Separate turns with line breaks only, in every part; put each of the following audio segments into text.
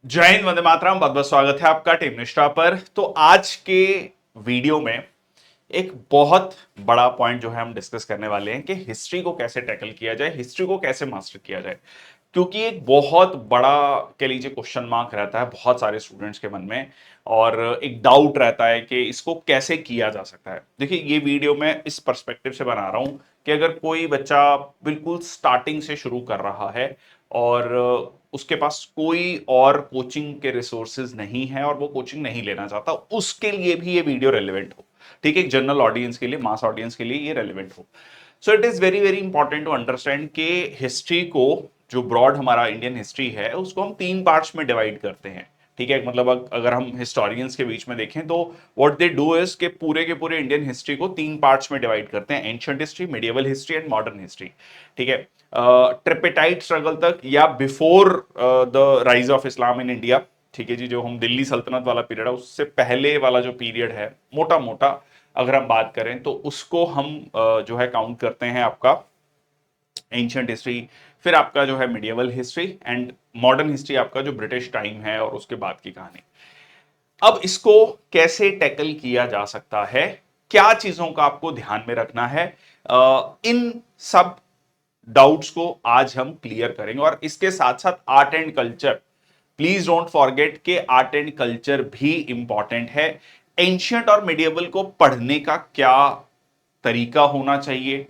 जय हिंद, वंदे मातरम। बहुत बहुत स्वागत है आपका टीम निष्ठा पर। तो आज के वीडियो में एक बहुत बड़ा पॉइंट जो है हम डिस्कस करने वाले हैं कि हिस्ट्री को कैसे टैकल किया जाए, हिस्ट्री को कैसे मास्टर किया जाए। क्योंकि एक बहुत बड़ा कह लीजिए क्वेश्चन मार्क रहता है बहुत सारे स्टूडेंट्स के मन में, और एक डाउट रहता है कि इसको कैसे किया जा सकता है। देखिए, ये वीडियो मैं इस पर्सपेक्टिव से बना रहा हूं कि अगर कोई बच्चा बिल्कुल स्टार्टिंग से शुरू कर रहा है और उसके पास कोई और कोचिंग के रिसोर्सेज नहीं है और वो कोचिंग नहीं लेना चाहता, उसके लिए भी ये वीडियो रेलिवेंट हो। ठीक है, एक जनरल ऑडियंस के लिए, मास ऑडियंस के लिए ये रेलिवेंट हो। So it is very very important to understand कि हिस्ट्री को, जो ब्रॉड हमारा इंडियन हिस्ट्री है, उसको हम तीन पार्ट्स में डिवाइड करते हैं। ठीक है, मतलब अगर हम हिस्टोरियंस के बीच में देखें तो व्हाट दे डू इज के पूरे इंडियन हिस्ट्री को तीन पार्ट्स में डिवाइड करते हैं: ancient history, medieval history and modern history. ठीक है, ट्रिपेटाइट स्ट्रगल तक या before the rise of Islam in India. ठीक है जी, जो हम दिल्ली सल्तनत वाला पीरियड है उससे पहले वाला जो पीरियड है, मोटा मोटा अगर हम बात करें तो उसको हम जो है काउंट करते हैं आपका एंशिएंट हिस्ट्री। फिर आपका जो है medieval history and modern history, आपका जो ब्रिटिश टाइम है और उसके बाद की कहानी। अब इसको कैसे टैकल किया जा सकता है, क्या चीजों का आपको ध्यान में रखना है, इन सब डाउट्स को आज हम क्लियर करेंगे। और इसके साथ साथ art and culture, please don't forget कि आर्ट एंड कल्चर भी इंपॉर्टेंट है। एंशियंट और मिडिएवल को पढ़ने का क्या तरीका होना चाहिए,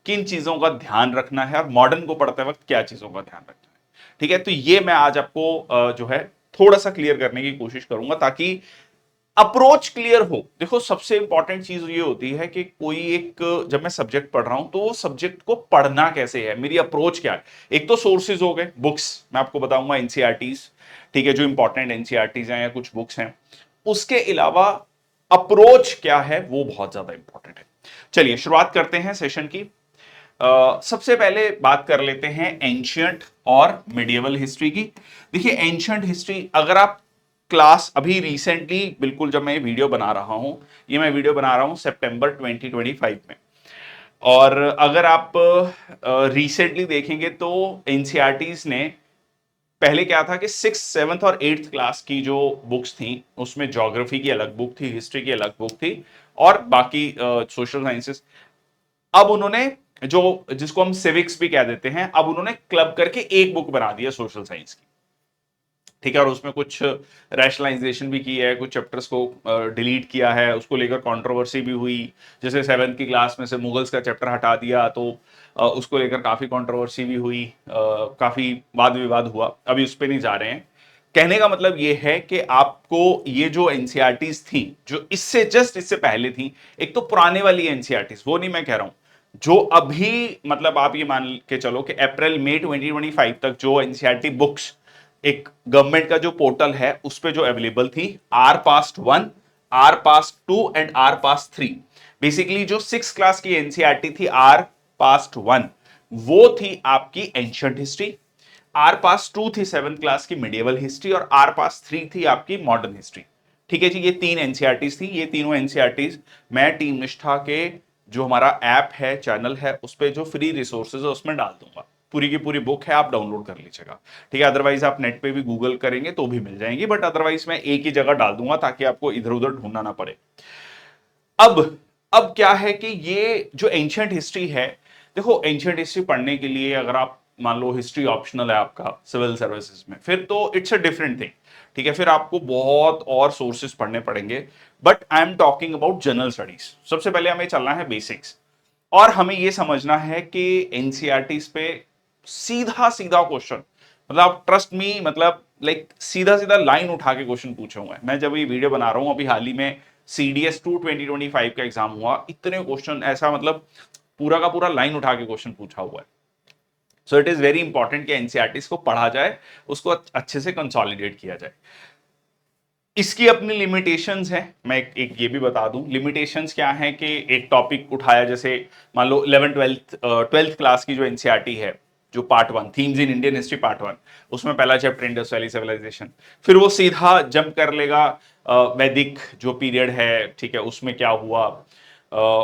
किन चीजों का ध्यान रखना है, और मॉडर्न को पढ़ते वक्त क्या चीजों का ध्यान रखना है। ठीक है, तो ये मैं आज आपको जो है थोड़ा सा क्लियर करने की कोशिश करूंगा ताकि अप्रोच क्लियर हो। देखो, सबसे इंपॉर्टेंट चीज ये होती है कि कोई एक, जब मैं सब्जेक्ट पढ़ रहा हूं तो वो सब्जेक्ट को पढ़ना कैसे है, मेरी अप्रोच क्या है। एक तो सोर्सेज हो गए, बुक्स मैं आपको बताऊंगा, एनसीईआरटीज। ठीक है, जो इंपॉर्टेंट एनसीईआरटीज हैं या कुछ बुक्स हैं। उसके अलावा अप्रोच क्या है वो बहुत ज्यादा इंपॉर्टेंट है। चलिए शुरुआत करते हैं सेशन की। सबसे पहले बात कर लेते हैं एंशियंट और मिडिएवल हिस्ट्री की। देखिए, एंशियंट हिस्ट्री अगर आप क्लास अभी रिसेंटली, बिल्कुल जब मैं ये वीडियो बना रहा हूं, ये मैं वीडियो बना रहा हूं सितंबर 2025 में, और अगर आप रिसेंटली देखेंगे तो एनसीईआरटीज ने पहले क्या था कि सिक्स सेवन्थ और एट्थ क्लास की जो बुक्स थी उसमें ज्योग्राफी की अलग बुक थी, हिस्ट्री की अलग बुक थी, और बाकी सोशल साइंसेस। अब उन्होंने, जो जिसको हम सिविक्स भी कह देते हैं, अब उन्होंने क्लब करके एक बुक बना दिया सोशल साइंस की। ठीक है, और उसमें कुछ रैशनलाइजेशन भी की है, कुछ चैप्टर्स को डिलीट किया है, उसको लेकर कंट्रोवर्सी भी हुई। जैसे सेवेंथ की क्लास में से मुगल्स का चैप्टर हटा दिया तो उसको लेकर काफी कंट्रोवर्सी भी हुई, काफी वाद विवाद हुआ। अभी उस पर नहीं जा रहे हैं। कहने का मतलब ये है कि आपको ये जो एनसीईआरटीज थी, जो इससे जस्ट इससे पहले थी, एक तो पुराने वाली एनसीईआरटीज, वो नहीं मैं कह रहा हूं, जो अभी, मतलब आप ये मान के चलो कि अप्रैल मई 2025 तक जो एनसीईआरटी बुक्स एक गवर्नमेंट का जो पोर्टल है उस पे जो अवेलेबल थी, our past one, our past two and our past three. Basically जो सिक्स क्लास की एनसीईआरटी थी, आर पास्ट वन, वो थी आपकी ancient history. Our pass two थी सेवन क्लास की मिडिएवल हिस्ट्री, और आर पास थ्री थी आपकी मॉडर्न हिस्ट्री। ठीक है जी, ये तीन एनसीईआरटीज थी। ये तीनों एनसीईआरटीज मैं टीम निष्ठा के जो हमारा ऐप है, चैनल है, उस पर जो फ्री रिसोर्सेज है उसमें डाल दूंगा। पूरी की पूरी बुक है, आप डाउनलोड कर लीजिएगा। ठीक है, अदरवाइज आप नेट पे भी गूगल करेंगे तो भी मिल जाएंगी, बट अदरवाइज मैं एक ही जगह डाल दूंगा ताकि आपको इधर उधर ढूंढना ना पड़े। अब अब क्या है कि ये जो एंशियंट हिस्ट्री है, देखो एंशियंट हिस्ट्री पढ़ने के लिए अगर आप मान लो हिस्ट्री ऑप्शनल है आपका सिविल सर्विसेज में, फिर तो इट्स अ डिफरेंट थिंग। ठीक है, फिर आपको बहुत और सोर्सेज पढ़ने पड़ेंगे। But I am talking about general studies. सबसे पहले हमें चलना है बेसिक्स, और हमें यह समझना है कि एनसीईआरटी पे सीधा सीधा क्वेश्चन, मतलब ट्रस्ट मी, मतलब लाइक सीधा सीधा लाइन उठा के क्वेश्चन पूछे हुए हैं। मैं जब ये वीडियो बना रहा हूं, अभी हाल ही में सीडीएस 2 2025 का एग्जाम हुआ, इतने क्वेश्चन ऐसा, मतलब पूरा का पूरा लाइन उठा के क्वेश्चन पूछा हुआ है। सो इट इज वेरी इंपॉर्टेंट कि एनसीईआरटी को पढ़ा जाए, उसको अच्छे से कंसोलिडेट किया जाए। इसकी अपनी लिमिटेशंस हैं, मैं एक ये भी बता दूं लिमिटेशंस क्या हैं कि एक टॉपिक उठाया, जैसे मान लो 11 ट्वेल्थ ट्वेल्थ क्लास की जो एनसीईआरटी है, जो part one, themes in Indian history part one, उसमें पहला चैप्टर इंडस वैली सिविलाइजेशन। फिर वो सीधा जंप कर लेगा वैदिक जो पीरियड है, ठीक है, उसमें क्या हुआ।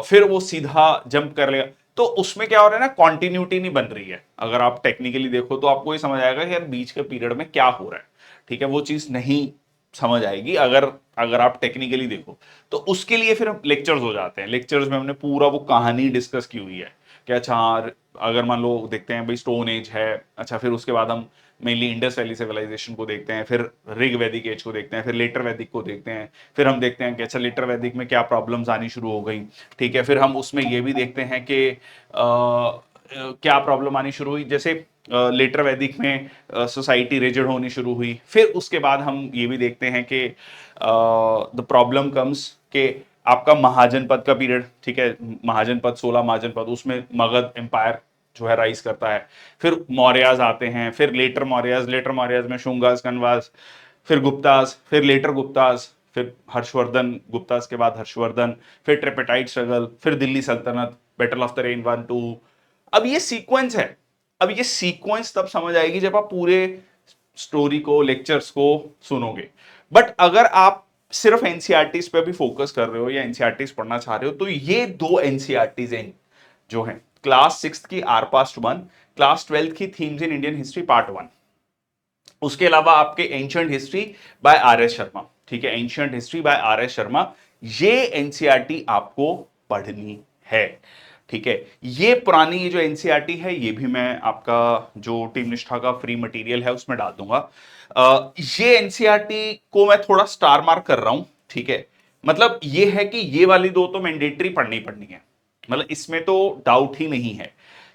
फिर वो सीधा जंप कर लेगा, तो उसमें क्या हो रहा है ना, कॉन्टिन्यूटी नहीं बन रही है। अगर आप टेक्निकली देखो तो आपको ये समझ आएगा कि यार बीच के पीरियड में क्या हो रहा है। ठीक है, वो चीज नहीं समझ आएगी अगर अगर आप टेक्निकली देखो। तो उसके लिए फिर लेक्चर्स हो जाते हैं, लेक्चर्स में हमने पूरा वो कहानी डिस्कस की हुई है कि अच्छा हाँ, अगर मान लो देखते हैं भाई स्टोन एज है, अच्छा फिर उसके बाद हम मेनली इंडस वैली सिविलाइजेशन को देखते हैं, फिर ऋग वैदिक एज को देखते हैं, फिर लेटर वैदिक को देखते हैं, फिर हम देखते हैं कि अच्छा लेटर वैदिक में क्या प्रॉब्लम्स आनी शुरू हो गई, ठीक है, फिर हम उसमें ये भी देखते हैं कि क्या प्रॉब्लम आनी शुरू हुई, जैसे लेटर वैदिक में सोसाइटी रिजिड होनी शुरू हुई। फिर उसके बाद हम ये भी देखते हैं कि द प्रॉब्लम कम्स के आपका महाजनपद का पीरियड, ठीक है, महाजनपद 16 महाजनपद, उसमें मगध एम्पायर जो है राइज करता है। फिर मौर्याज आते हैं, फिर लेटर मौर्याज में शुंगास कन्वास, फिर गुप्तास, फिर लेटर गुप्तास, फिर हर्षवर्धन, गुप्तास के बाद हर्षवर्धन, फिर ट्रिपेटाइट स्ट्रगल, फिर दिल्ली सल्तनत, बैटल ऑफ द रेन 1-2। अब ये सीक्वेंस है। अब ये सीक्वेंस तब समझ आएगी जब आप पूरे स्टोरी को, लेक्चर्स को सुनोगे। बट अगर आप सिर्फ एनसीईआरटीज पे भी फोकस कर रहे हो या एनसीईआरटीज पढ़ना चाह रहे हो, तो ये दो एनसीईआरटीज हैं जो हैं, क्लास 6 की आर पास्ट 1, क्लास 12 की themes in Indian history part 1, उसके अलावा आपके ancient history by are S Sharma, ठीक है, ancient history by are S Sharma, ये एनसीईआरटी आपको पढ़नी है, ठीक है। ये पुरानी ये जो एनसीईआरटी है, ये भी मैं आपका जो टीम निष्ठा का फ्री मटेरियल है उसमें डाल दूंगा। ये एनसीईआरटी को मैं थोड़ा स्टार मार्क कर रहा हूं, ठीक है, मतलब ये है कि ये वाली दो तो मैंडेटरी पढ़नी पढ़नी है, मतलब इसमें तो डाउट ही नहीं है।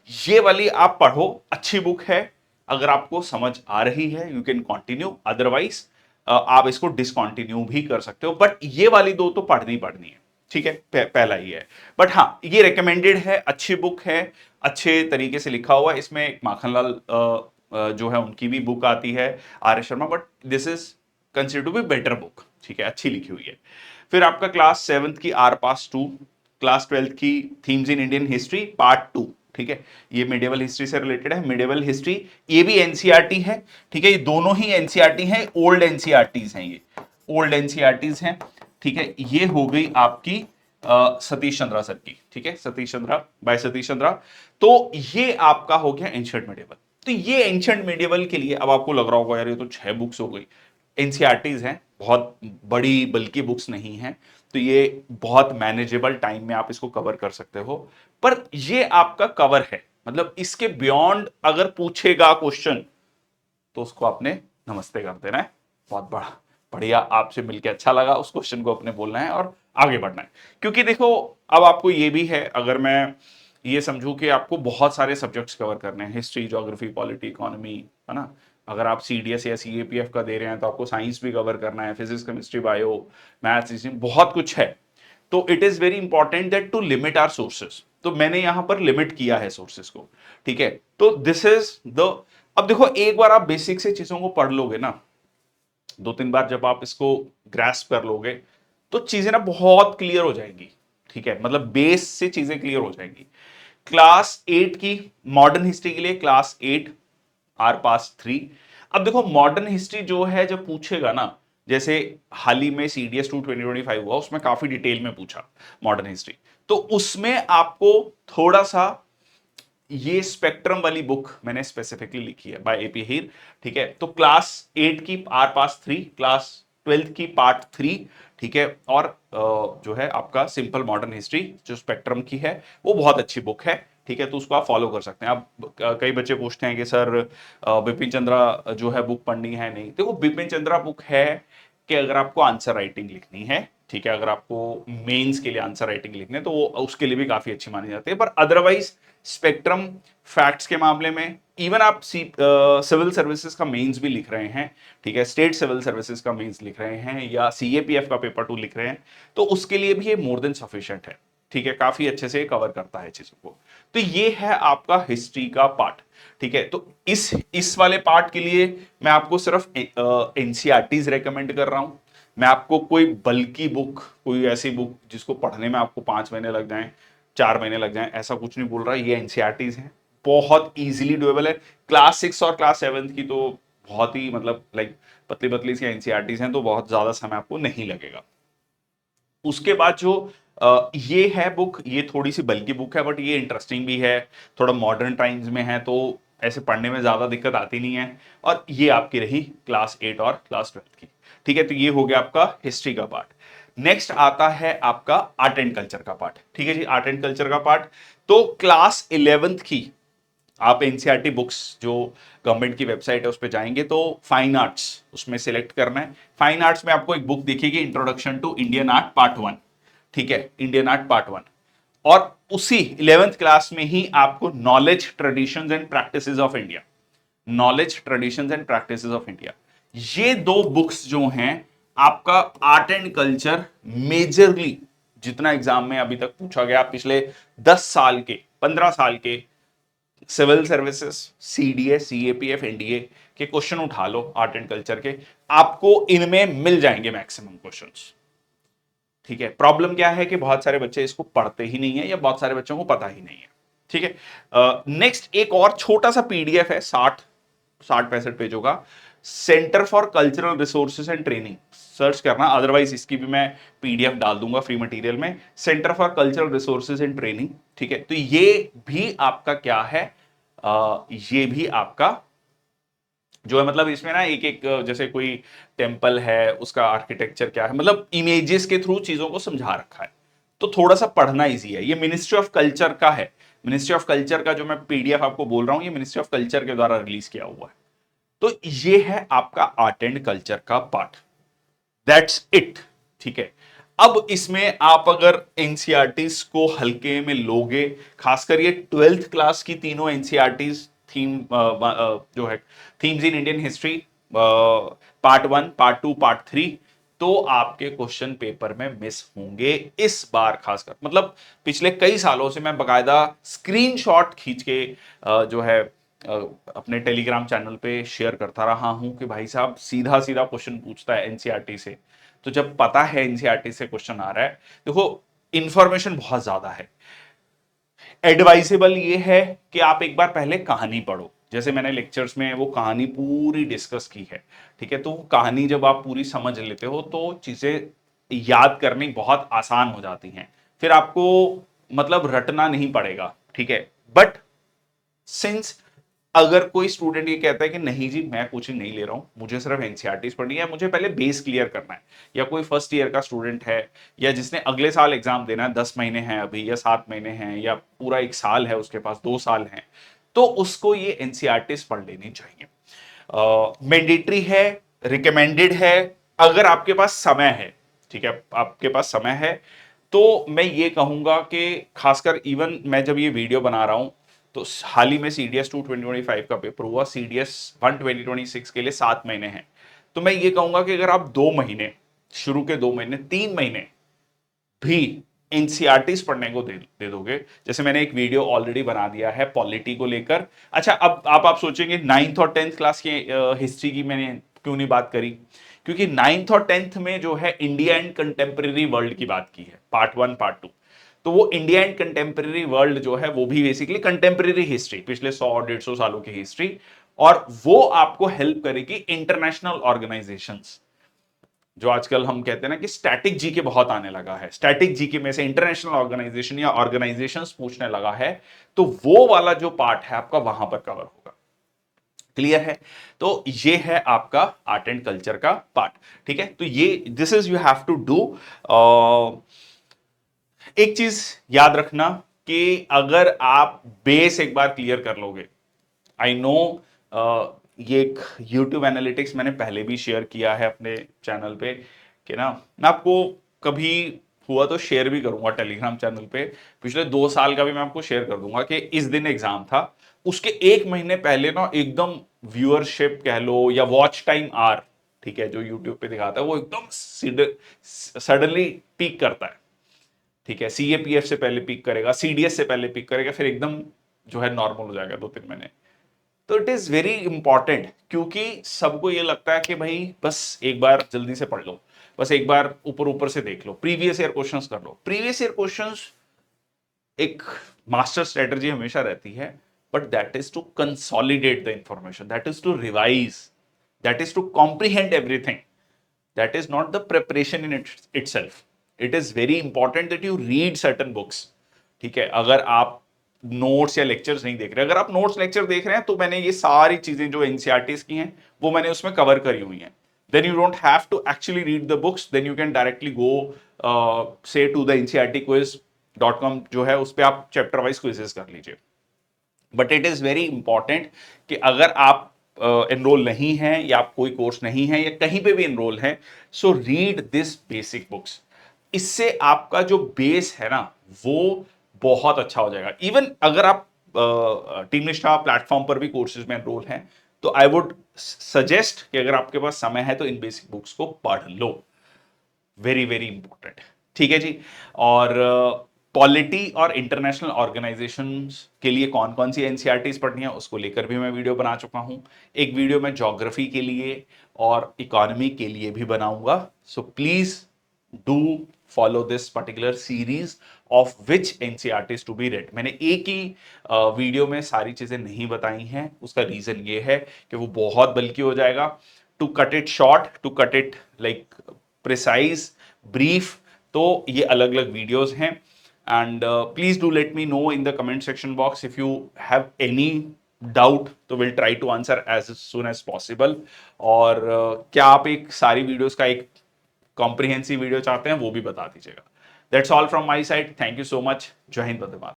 ये वाली आप पढ़ो, अच्छी बुक है, अगर आपको समझ आ रही है यू कैन कंटिन्यू, अदरवाइज आप इसको डिसकंटिन्यू भी कर सकते हो, बट ये वाली दो तो पढ़नी पढ़नी है, ठीक है, पहला ही है। बट हाँ, ये रिकमेंडेड है, अच्छी बुक है, अच्छे तरीके से लिखा हुआ है। इसमें एक माखनलाल जो है उनकी भी बुक आती है, R S Sharma, but this is consider to be better book, ठीक है, अच्छी लिखी हुई है। फिर आपका क्लास 7 की आर पास 2, क्लास 12 की themes in Indian history part 2, ठीक है, ये मिडिवल हिस्ट्री से रिलेटेड है, मिडिवल हिस्ट्री, ये भी एनसीईआरटी है, ठीक है, ये दोनों ही एनसीईआरटी हैं, ओल्ड एनसीईआरटीज हैं, ये ओल्ड एनसीईआरटीज हैं, ठीक है। ये हो गई आपकी सतीश चंद्रा सर की, ठीक है, सतीश चंद्रा बाय सतीश चंद्रा। तो ये आपका हो गया एंशिएंट मिडिवल। तो ये एंशिएंट मिडिवल के लिए अब आपको लग रहा होगा यार ये तो 6 बुक्स हो गई, एनसीईआरटीज हैं, बहुत बड़ी बल्कि बुक्स नहीं हैं, तो ये बहुत मैनेजेबल टाइम में आप इसको कवर कर सकते हो। पर ये आपका कवर है, मतलब इसके बियॉन्ड अगर पूछेगा क्वेश्चन तो उसको आपने नमस्ते कर देना है। बहुत बड़ा बढ़िया, आपसे मिलकर अच्छा लगा, उस क्वेश्चन को अपने बोलना है और आगे बढ़ना है। क्योंकि देखो अब आपको ये भी है, अगर मैं ये समझूं कि आपको बहुत सारे सब्जेक्ट्स कवर करने हैं, हिस्ट्री, ज्योग्राफी, पॉलिटी, इकोनॉमी, है ना, अगर आप सीडीएस या सीएपीएफ का दे रहे हैं तो आपको साइंस भी कवर करना है, फिजिक्स, केमिस्ट्री, बायो, मैथ्स, बहुत कुछ है। तो it is very important that to limit our sources, तो मैंने यहां पर लिमिट किया है सोर्सेस को, ठीक है। तो दिस इज द, अब देखो एक बार आप बेसिक से चीजों को पढ़ लोगे ना, 2-3 बार जब आप इसको ग्रास्प कर लोगे तो चीजें ना बहुत क्लियर हो जाएंगी, ठीक है, मतलब बेस से चीजें क्लियर हो जाएंगी। क्लास 8 की मॉडर्न हिस्ट्री के लिए क्लास 8 आर पास 3। अब देखो मॉडर्न हिस्ट्री जो है जब पूछेगा ना, जैसे हाल ही में सीडीएस 2 2025 हुआ, उसमें काफी डिटेल में पूछा मॉडर्न हिस्ट्री, तो उसमें आपको थोड़ा सा ये स्पेक्ट्रम वाली बुक मैंने स्पेसिफिकली लिखी है बाय एपी हीर, ठीक है। तो क्लास 8 की आर पास 3, क्लास 12 की पार्ट 3, ठीक है, और जो है आपका सिंपल मॉडर्न हिस्ट्री जो स्पेक्ट्रम की है वो बहुत अच्छी बुक है, ठीक है, तो उसको आप फॉलो कर सकते हैं। अब कई बच्चे पूछते हैं कि सर बिपिन चंद्रा जो है बुक पढ़नी है, नहीं, देखो बिपिन चंद्रा बुक है कि अगर आपको आंसर राइटिंग लिखनी है, ठीक है, अगर आपको मेंस के लिए आंसर राइटिंग लिखनी है तो वो उसके लिए भी काफी अच्छी मानी जाती है, पर अदरवाइज स्पेक्ट्रम फैक्ट्स के मामले में, इवन आप सिविल सर्विसेज का मेंस भी लिख रहे हैं, ठीक है, स्टेट सिविल सर्विसेज का मेंस लिख रहे हैं या सीएपीएफ का पेपर 2 लिख रहे हैं, तो उसके लिए भी ये मोर देन सफिशिएंट है, ठीक है, काफी अच्छे से कवर करता है चीजों को। तो ये है आपका हिस्ट्री का पार्ट, ठीक है। तो इस वाले पार्ट के लिए मैं आपको सिर्फ एनसीईआरटीज रेकमेंड कर रहा हूं। मैं आपको कोई बल्कि बुक, कोई ऐसी बुक जिसको पढ़ने में आपको 5 महीने लग जाएं, 4 महीने लग जाएं, ऐसा कुछ नहीं बोल रहा, ये एनसीईआरटीज हैं, बहुत इजीली डुएबल है। क्लास 6 और क्लास 7 की तो बहुत ही मतलब लाइक पतली पतली सी एनसीईआरटीज हैं, तो बहुत ज्यादा समय आपको नहीं लगेगा। उसके बाद जो ये है बुक, ये थोड़ी सी बल्कि बुक है, बट ये इंटरेस्टिंग भी है, थोड़ा मॉडर्न टाइम्स में है, तो ऐसे पढ़ने में ज्यादा दिक्कत आती नहीं है। और ये आपकी रही क्लास 8 और क्लास 12 की। ठीक है, तो ये हो गया आपका हिस्ट्री का पार्ट। नेक्स्ट आता है आपका आर्ट एंड कल्चर का पार्ट। ठीक है जी, आर्ट एंड कल्चर का पार्ट। तो क्लास 11th की आप एनसीईआरटी बुक्स जो गवर्नमेंट की वेबसाइट है उस पर जाएंगे तो फाइन आर्ट्स उसमें सिलेक्ट करना है। फाइन आर्ट्स में आपको एक बुक दिखेगी, introduction to Indian art part 1। ठीक है, इंडियन आर्ट पार्ट 1। और उसी 11th क्लास में ही आपको knowledge traditions and practices of India, knowledge traditions and practices of India, ये दो बुक्स जो हैं आपका आर्ट एंड कल्चर मेजरली जितना एग्जाम में अभी तक पूछा गया, पिछले 10 साल के 15 साल के civil services, CDS, CAPF, NDA के क्वेश्चन उठा लो आर्ट एंड कल्चर के, आपको इनमें मिल जाएंगे मैक्सिमम क्वेश्चंस। ठीक है, प्रॉब्लम क्या है कि बहुत सारे बच्चे इसको पढ़ते ही नहीं है या बहुत सारे बच्चों को पता ही नहीं है। ठीक है, नेक्स्ट एक और छोटा सा पीडीएफ है 60-65 पेजों का, centre for cultural resources and training, search करना, अदरवाइज इसकी भी मैं पीडीएफ डाल दूंगा फ्री मटेरियल में, centre for cultural resources and training. ठीक है, तो ये भी आपका क्या है, ये भी आपका जो है, मतलब इसमें ना एक एक जैसे कोई टेम्पल है उसका आर्किटेक्चर क्या है, मतलब इमेजेस के थ्रू चीजों को समझा रखा है, तो थोड़ा सा पढ़ना इजी है। ये मिनिस्ट्री ऑफ कल्चर का है, मिनिस्ट्री ऑफ कल्चर का जो मैं पीडीएफ आपको बोल रहा हूं ये मिनिस्ट्री ऑफ कल्चर के द्वारा रिलीज किया हुआ है। तो ये है आपका आर्ट एंड कल्चर का पार्ट, दैट्स इट। ठीक है, अब इसमें आप अगर एनसीईआरटीज को हल्के में लोगे, खासकर ये 12th क्लास की तीनों एनसीईआरटीज थीम जो है themes in Indian history part 1, part 2, part 3, तो आपके क्वेश्चन पेपर में मिस होंगे इस बार खासकर। मतलब पिछले कई सालों से मैं बकायदा स्क्रीनशॉट खींच के जो है अपने टेलीग्राम चैनल पे शेयर करता रहा हूं कि भाई साहब सीधा सीधा क्वेश्चन पूछता है एनसीईआरटी से। तो जब पता है एनसीईआरटी से क्वेश्चन आ रहा है, देखो इंफॉर्मेशन बहुत ज्यादा है, एडवाइजेबल ये है कि आप एक बार पहले कहानी पढ़ो, जैसे मैंने लेक्चर्स में वो कहानी पूरी डिस्कस की है। ठीक है, तो कहानी जब आप पूरी समझ लेते हो तो चीजें याद करनी बहुत आसान हो जाती हैं, फिर आपको मतलब रटना नहीं पड़ेगा। ठीक है, बट सिंस अगर कोई स्टूडेंट ये कहता है कि नहीं जी मैं कोचिंग नहीं ले रहा हूं, मुझे सिर्फ एनसीईआरटी पढ़नी है, मुझे पहले बेस क्लियर करना है, या कोई फर्स्ट ईयर का स्टूडेंट है या जिसने अगले साल एग्जाम देना है, 10 महीने हैं अभी या 7 महीने हैं या पूरा 1 साल है उसके पास, 2 साल हैं, तो उसको ये एनसीईआरटी पढ़ लेनी चाहिए। मैंडेटरी है, रिकमेंडेड है अगर आपके पास समय है। ठीक है, आपके पास समय है तो मैं ये कहूंगा कि खासकर इवन मैं जब ये वीडियो बना रहा हूं तो हाल ही में सीडीएस 2 2025 का पेपर हुआ, सीडीएस 1 2026 के लिए 7 महीने हैं। तो मैं ये कहूंगा कि अगर आप 2 महीने, शुरू के 2 महीने, 3 महीने भी एनसीईआरटीज पढ़ने को दे दोगे, जैसे मैंने एक वीडियो ऑलरेडी बना दिया है पॉलिटी को लेकर। अच्छा, अब आप सोचेंगे 9th और 10th क्लास की हिस्ट्री की मैंने क्यों नहीं बात करी, क्योंकि 9th और 10th में जो है इंडिया एंड कंटेम्प्रेरी वर्ल्ड की बात की है, पार्ट 1, पार्ट 2। तो वो इंडिया एंड कंटेम्प्रेरी वर्ल्ड जो है वो भी बेसिकली कंटेम्प्रेरी हिस्ट्री, पिछले 100-150 सालों की हिस्ट्री, और वो आपको हेल्प करेगी इंटरनेशनल ऑर्गेनाइजेशंस, जो आजकल हम कहते हैं ना कि स्टैटिक जीके बहुत आने लगा है, स्टैटिक जीके में से इंटरनेशनल ऑर्गेनाइजेशन या ऑर्गेनाइजेशंस पूछने लगा है, तो वो वाला जो पार्ट है आपका वहां पर कवर होगा। क्लियर है, तो ये है आपका आर्ट एंड कल्चर का पार्ट। ठीक है, तो ये this is you have to do. एक चीज याद रखना कि अगर आप बेस एक बार क्लियर कर लोगे, आई नो ये एक YouTube एनालिटिक्स मैंने पहले भी शेयर किया है अपने चैनल पे कि ना, मैं आपको कभी हुआ तो शेयर भी करूंगा टेलीग्राम चैनल पे, पिछले 2 साल का भी मैं आपको शेयर कर दूंगा कि इस दिन एग्जाम था, उसके 1 महीने पहले ना एकदम व्यूअरशिप कह लो या वॉच टाइम आर, ठीक है, जो यूट्यूब पे दिखाता है वो एकदम सडनली पीक करता है। ठीक है, सीएपीएफ से पहले पीक करेगा, सीडीएस से पहले पीक करेगा, फिर एकदम जो है नॉर्मल हो जाएगा 2-3 महीने। तो इट इज वेरी इंपॉर्टेंट, क्योंकि सबको ये लगता है कि भाई बस एक बार जल्दी से पढ़ लो, बस एक बार ऊपर ऊपर से देख लो, प्रीवियस ईयर क्वेश्चंस कर लो। प्रीवियस ईयर क्वेश्चंस एक मास्टर स्ट्रेटजी हमेशा रहती है, but that is to consolidate the information, that is to revise, that is to comprehend everything, that is not the preparation in itself. It is very important that you read certain books. ठीक है, अगर आप notes या lectures नहीं देख रहे। अगर आप नोट्स लेक्चर देख रहे हैं तो मैंने ये सारी चीजें जो एनसीईआरटीज की हैं वो मैंने उसमें कवर करी हुई हैं। Then you don't have to actually read the books, then you can directly go से टू द ncrtquiz.com जो है उस पर आप चैप्टर वाइज क्विजेस कर लीजिए। But it is very important कि अगर आप एनरोल नहीं हैं या आप कोई कोर्स नहीं है या कहीं पे भी एनरोल हैं, so read this basic books. इससे आपका जो बेस है ना वो बहुत अच्छा हो जाएगा। इवन अगर आप टीम निष्ठा प्लेटफॉर्म पर भी कोर्सेज में एनरोल हैं तो आई वुड सजेस्ट कि अगर आपके पास समय है तो इन बेसिक बुक्स को पढ़ लो। Very very important. ठीक है जी। और पॉलिटी और इंटरनेशनल ऑर्गेनाइजेशंस के लिए कौन कौन सी एनसीईआरटीज पढ़नी है उसको लेकर भी मैं वीडियो बना चुका हूं। एक वीडियो मैं ज्योग्राफी के लिए और इकोनॉमी के लिए भी बनाऊंगा। So please do follow this particular series of which NCERTs to be read. मैंने एक ही वीडियो में सारी चीजें नहीं बताई हैं, उसका रीजन ये है कि वो बहुत बल्कि हो जाएगा। To cut it short, to cut it like precise, brief, तो ये अलग अलग वीडियोस हैं। And please do let me know in the comment section box if you have any doubt, तो will try to answer as soon as possible. और क्या आप एक सारी वीडियोस का एक कॉम्प्रिहेंसिव वीडियो चाहते हैं वो भी बता दीजिएगा। That's all from my side. Thank you so much. जय हिंद, वंदे मातरम।